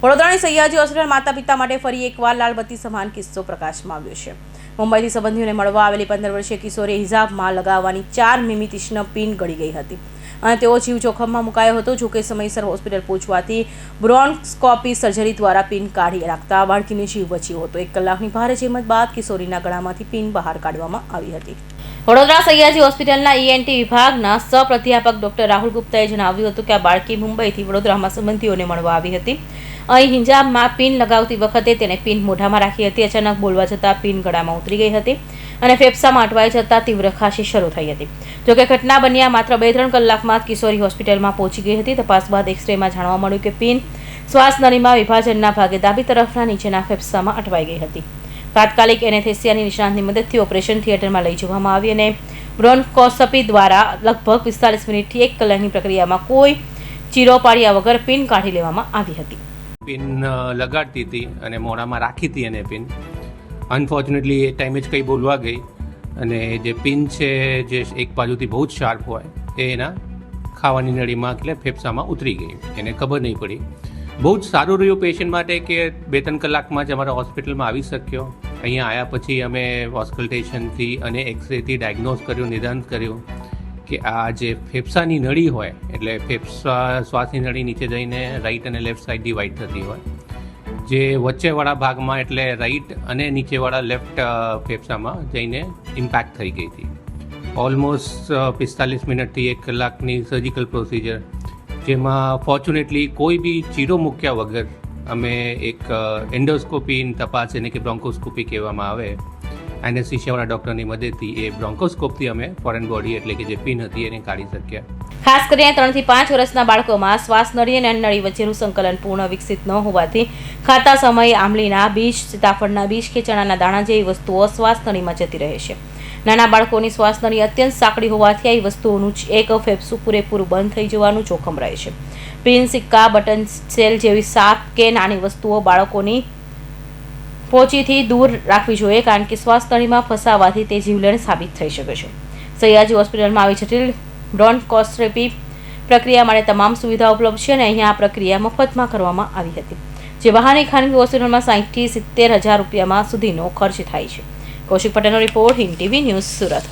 વડોદરાની સયાજી હોસ્પિટલ માતા પિતા માટે ફરી એકવાર લાલબત્તી સમાન કિસ્સો પ્રકાશમાં આવ્યો છે। મુંબઈથી સંબંધીઓને મળવા આવેલી 15 વર્ષીય કિશોરે હિજાબમાં લગાવવાની 4 મીમી તીક્ષ્ણ પિન ગળી ગઈ હતી અને તેઓ જીવ જોખમમાં મુકાયો હતો। જોકે સમયસર હોસ્પિટલ પહોંચવાથી બ્રોન્કોસ્કોપી સર્જરી દ્વારા પિન કાઢી નાખતા બાળકીનો જીવ બચ્યો હતો। 1 કલાકની ભારે જહેમત બાદ કિશોરીના ગળામાંથી પિન બહાર કાઢવામાં આવી હતી। વડોદરા સયાજી હોસ્પિટલના ENT વિભાગના સહપ્રાધ્યાપક ડોક્ટર રાહુલ ગુપ્તાએ જણાવ્યું હતું કે આ બાળકી મુંબઈથી વડોદરામાં સંબંધીઓને મળવા આવી હતી। અહીં હિજાબમાં પિન લગાવતી વખતે તેને પિન મોઢામાં રાખી હતી। અચાનક બોલવા જતાં પિન ગળામાં ઉતરી ગઈ હતી અને ફેફસામાં અટવાઈ જતાં તીવ્ર ખાંસી શરૂ થઈ હતી। જોકે ઘટના બન્યા માત્ર 2-3 કલાકમાં જ કિશોરી હોસ્પિટલમાં પહોંચી ગઈ હતી। તપાસ બાદ એક્સરેમાં જાણવા મળ્યું કે પિન શ્વાસ નળીમાં વિભાજનના ભાગે ડાબી તરફના નીચેના ફેફસામાં અટવાઈ ગઈ હતી। તાત્કાલિક એનેસ્થેસિયાની નિષ્ણાતની મદદથી ઓપરેશન થિયેટરમાં લઈ જવામાં આવી અને બ્રોન્કોસ્કોપી દ્વારા લગભગ 45 મિનિટથી 1 કલાકની પ્રક્રિયામાં કોઈ ચીરો પાડ્યા વગર પિન કાઢી લેવામાં આવી હતી। પિન લગાડતી હતી અને મોઢામાં રાખી હતી એને પિન અનફોર્ચ્યુનેટલી એ ટાઈમે જ કંઈ બોલવા ગઈ અને જે પિન છે જે એક બાજુથી બહુ જ શાર્પ હોય એ એના ખાવાની નળીમાં એટલે ફેફસામાં ઉતરી ગઈ, એને ખબર નહીં પડી। બહુ જ સારું રહ્યું પેશન્ટ માટે કે 2-3 કલાકમાં જ અમારા હોસ્પિટલમાં આવી શક્યો। અહીંયા આવ્યા પછી અમે ઓસ્કલ્ટેશનથી અને એક્સરેથી ડાયગ્નોઝ કર્યું, નિદાન કર્યું કે આ જે ફેફસાની નળી હોય એટલે શ્વાસની નળી નીચે જઈને રાઈટ અને લેફ્ટ સાઈડ ડિવાઈડ થતી હોય, જે વચ્ચેવાળા ભાગમાં એટલે રાઈટ અને નીચેવાળા લેફ્ટ ફેફસામાં જઈને ઇમ્પેક્ટ થઈ ગઈ હતી। ઓલમોસ્ટ 45 મિનિટથી 1 કલાકની સર્જિકલ પ્રોસિજર, જેમાં ફોર્ચ્યુનેટલી કોઈ બી ચીરો મૂક્યા વગર અમે એક એન્ડોસ્કોપીની તપાસ એને કે બ્રોન્કોસ્કોપી કહેવામાં આવે, એનેસ્થેસિયાવાળા ડૉક્ટરની મદદથી એ બ્રોન્કોસ્કોપથી અમે ફોરેન બોડી એટલે કે જે પિન હતી એને કાઢી શક્યા। ખાસ કરીને 3 થી 5 વર્ષના બાળકોમાં શ્વાસ નળી અને નળી વચ્ચેનું સંકલન પૂર્ણ વિકસિત ન હોવાથી ખાતા સમયે આંબલીના બીજ, સીતાફળના બીજ કે ચણાના દાણા જેવી વસ્તુઓ શ્વાસ નળીમાં જતી રહે છે। નાના બાળકોની શ્વાસ નળી અત્યંત સાંકડી હોવાથી આ વસ્તુઓનું એક ફેફસું પૂરેપૂરું બંધ થઈ જવાનું જોખમ રહે છે। પિન, સિક્કા, બટન સેલ જેવી સાપ કે નાની વસ્તુઓ બાળકોની પહોંચીથી દૂર રાખવી જોઈએ, કારણ કે શ્વાસ નળીમાં ફસાવાથી તે જીવલેણ સાબિત થઈ શકે છે। સયાજી હોસ્પિટલમાં આવી જટિલ બ્રોન્કોસ્કોપી પ્રક્રિયા માટે તમામ સુવિધા ઉપલબ્ધ છે અને અહીંયા આ પ્રક્રિયા મફતમાં કરવામાં આવી હતી, જે બહારની ખાનગી હોસ્પિટલમાં 60 થી 70 હજાર રૂપિયામાં સુધીનો ખર્ચ થાય છે। કૌશિક પટેલનો report, Hind TV news, Surat.